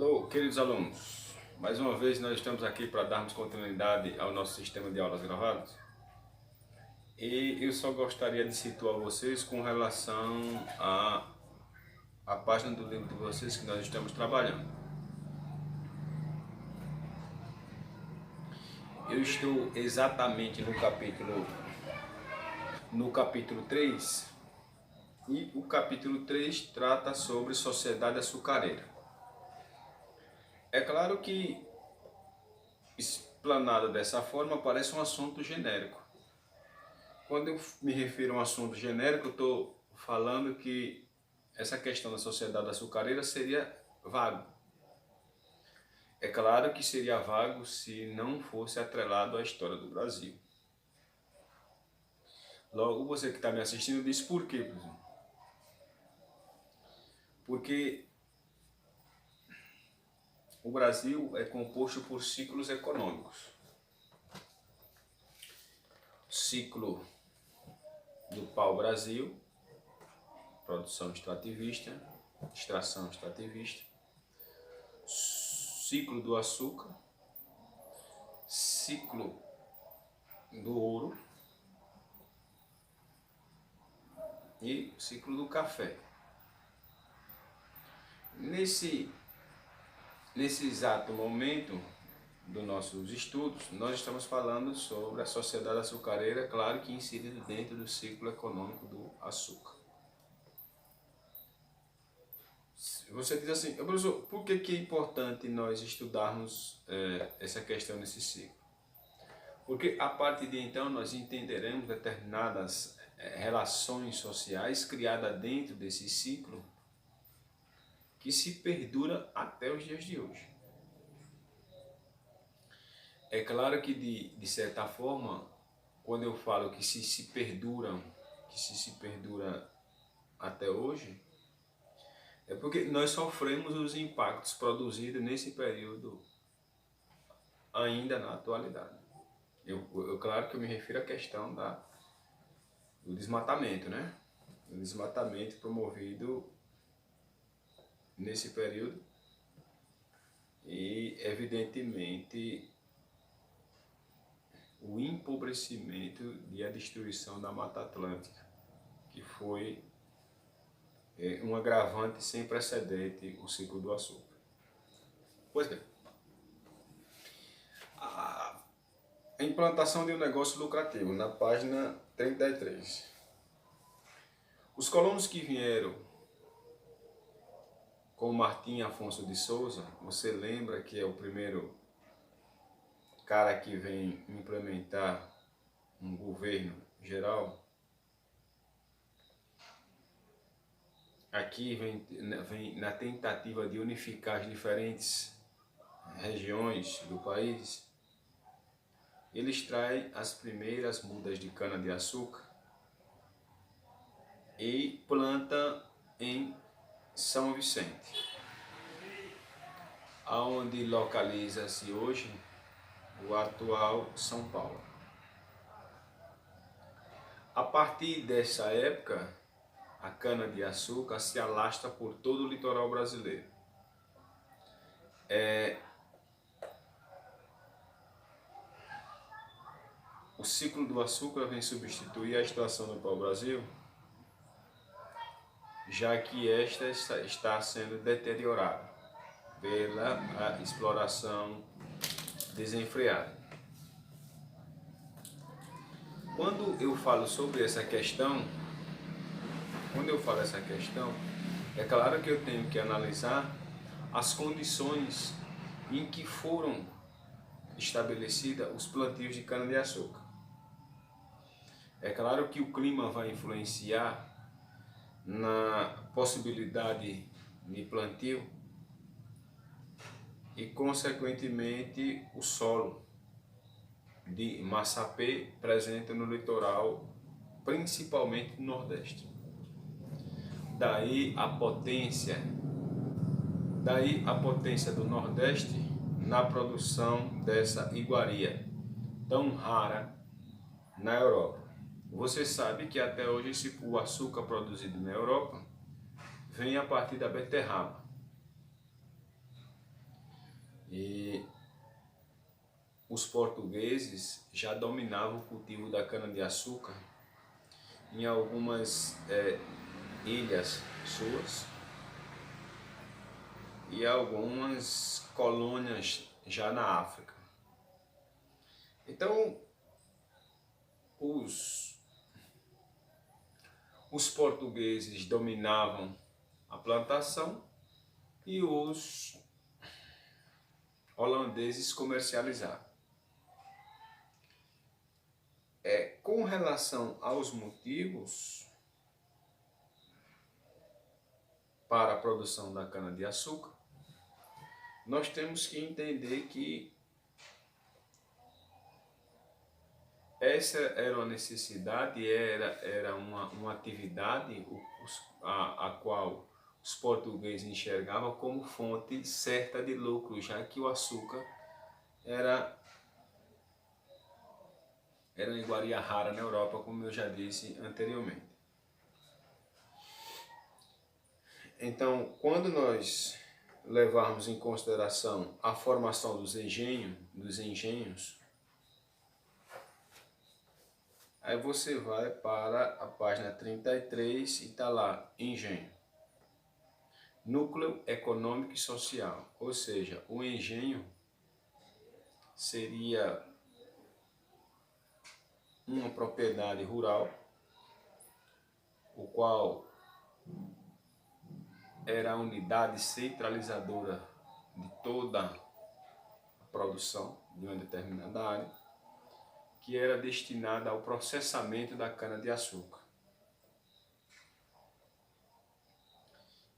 Alô, queridos alunos. Mais uma vez nós estamos aqui para darmos continuidade ao nosso sistema de aulas gravadas. E eu só gostaria de situar vocês com relação à página do livro de vocês que nós estamos trabalhando. Eu estou exatamente no capítulo 3, e o capítulo 3 trata sobre sociedade açucareira. É claro que, explanado dessa forma, parece um assunto genérico. Quando eu me refiro a um assunto genérico, eu estou falando que essa questão da sociedade açucareira seria vago. É claro que seria vago se não fosse atrelado à história do Brasil. Logo, você que está me assistindo diz por quê, professor? Porque o Brasil é composto por ciclos econômicos. Ciclo do pau-brasil, produção extrativista, extração extrativista. Ciclo do açúcar, ciclo do ouro e ciclo do café. Nesse exato momento dos nossos estudos, nós estamos falando sobre a sociedade açucareira, claro que inserida dentro do ciclo econômico do açúcar. Você diz assim, professor, por que é importante nós estudarmos essa questão nesse ciclo? Porque a partir de então nós entenderemos determinadas relações sociais criadas dentro desse ciclo que se perdura até os dias de hoje. É claro que de certa forma, quando eu falo que se perdura até hoje, é porque nós sofremos os impactos produzidos nesse período ainda na atualidade. Claro que eu me refiro à questão do desmatamento, né? O desmatamento promovido nesse período e, evidentemente, o empobrecimento e a destruição da Mata Atlântica, que foi um agravante sem precedente o ciclo do açúcar. Pois bem, a implantação de um negócio lucrativo, na página 33. Os colonos que vieram com Martim Afonso de Souza, você lembra que é o primeiro cara que vem implementar um governo geral? Aqui vem na tentativa de unificar as diferentes regiões do país. Ele extrai as primeiras mudas de cana-de-açúcar e planta em São Vicente, onde localiza-se hoje o atual São Paulo. A partir dessa época, a cana-de-açúcar se alastra por todo o litoral brasileiro. O ciclo do açúcar vem substituir a extração do pau-brasil, já que esta está sendo deteriorada pela exploração desenfreada. Quando eu falo sobre essa questão, é claro que eu tenho que analisar as condições em que foram estabelecidas os plantios de cana-de-açúcar. É claro que o clima vai influenciar na possibilidade de plantio e, consequentemente, o solo de massapê presente no litoral, principalmente no Nordeste. Daí a potência do Nordeste na produção dessa iguaria tão rara na Europa. Você sabe que até hoje o açúcar produzido na Europa vem a partir da beterraba. E os portugueses já dominavam o cultivo da cana-de-açúcar em algumas ilhas suas e algumas colônias já na África. Então, os portugueses dominavam a plantação e os holandeses comercializavam. Com relação aos motivos para a produção da cana-de-açúcar, nós temos que entender que essa era uma necessidade, era uma atividade a qual os portugueses enxergavam como fonte certa de lucro, já que o açúcar era uma iguaria rara na Europa, como eu já disse anteriormente. Então, quando nós levarmos em consideração a formação dos engenhos, aí você vai para a página 33 e está lá, engenho. Núcleo econômico e social, ou seja, o engenho seria uma propriedade rural, o qual era a unidade centralizadora de toda a produção de uma determinada área, que era destinada ao processamento da cana-de-açúcar.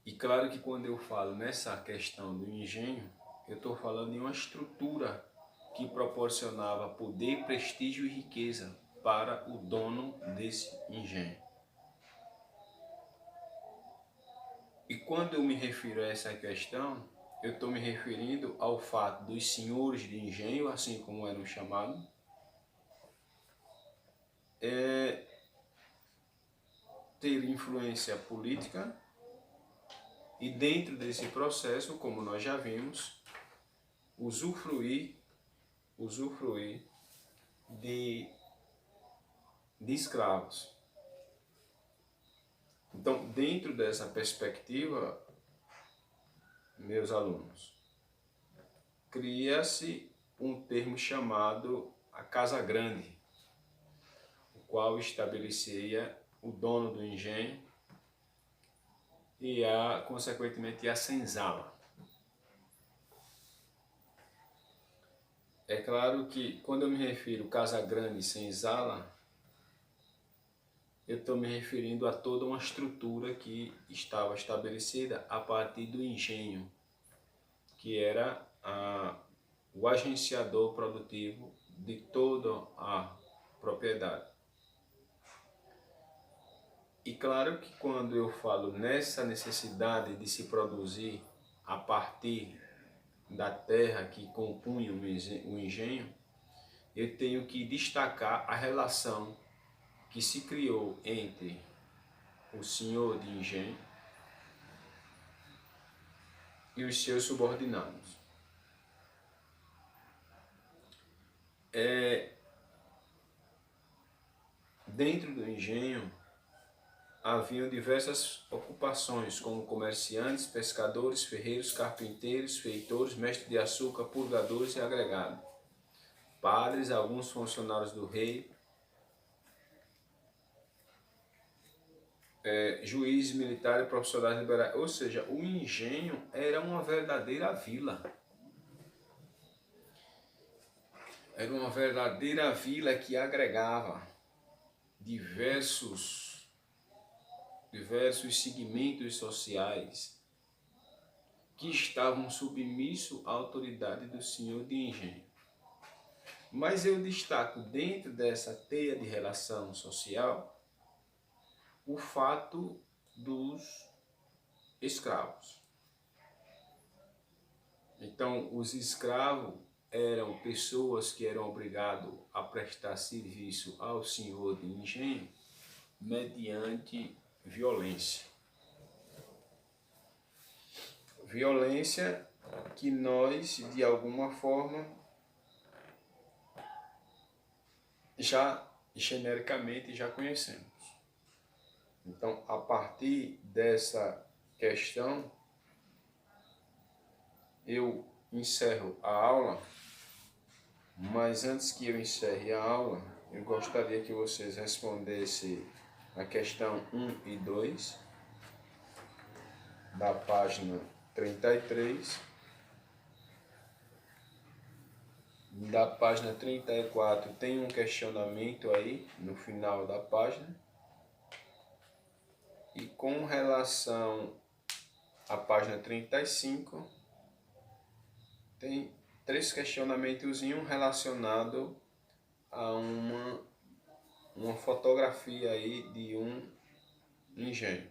E claro que quando eu falo nessa questão do engenho, eu estou falando de uma estrutura que proporcionava poder, prestígio e riqueza para o dono desse engenho. E quando eu me refiro a essa questão, eu estou me referindo ao fato dos senhores de engenho, assim como eram chamados, ter influência política e dentro desse processo, como nós já vimos, usufruir de escravos. Então, dentro dessa perspectiva, meus alunos, cria-se um termo chamado a Casa Grande, o qual estabelecia o dono do engenho e, consequentemente, a senzala. É claro que, quando eu me refiro a Casa Grande e senzala, eu estou me referindo a toda uma estrutura que estava estabelecida a partir do engenho, que era o agenciador produtivo de toda a propriedade. E claro que quando eu falo nessa necessidade de se produzir a partir da terra que compunha o engenho, eu tenho que destacar a relação que se criou entre o senhor de engenho e os seus subordinados. Dentro do engenho haviam diversas ocupações, como comerciantes, pescadores, ferreiros, carpinteiros, feitores, mestres de açúcar, purgadores e agregados, padres, alguns funcionários do rei, juízes, militares, profissionais liberais. Ou seja, o engenho era uma verdadeira vila. Era uma verdadeira vila que agregava diversos segmentos sociais que estavam submissos à autoridade do senhor de engenho. Mas eu destaco dentro dessa teia de relação social o fato dos escravos. Então, os escravos eram pessoas que eram obrigadas a prestar serviço ao senhor de engenho mediante violência. Violência que nós, de alguma forma, já genericamente já conhecemos. Então, a partir dessa questão, eu encerro a aula, mas antes que eu encerre a aula, eu gostaria que vocês respondessem a questão 1 e 2 da página 33. Da página 34 tem um questionamento aí no final da página. E com relação à página 35, tem 3 questionamentos relacionados a uma fotografia aí de um engenho.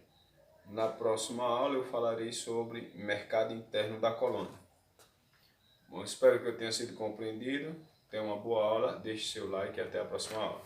Na próxima aula eu falarei sobre mercado interno da colônia. Bom, espero que eu tenha sido compreendido. Tenha uma boa aula, deixe seu like e até a próxima aula.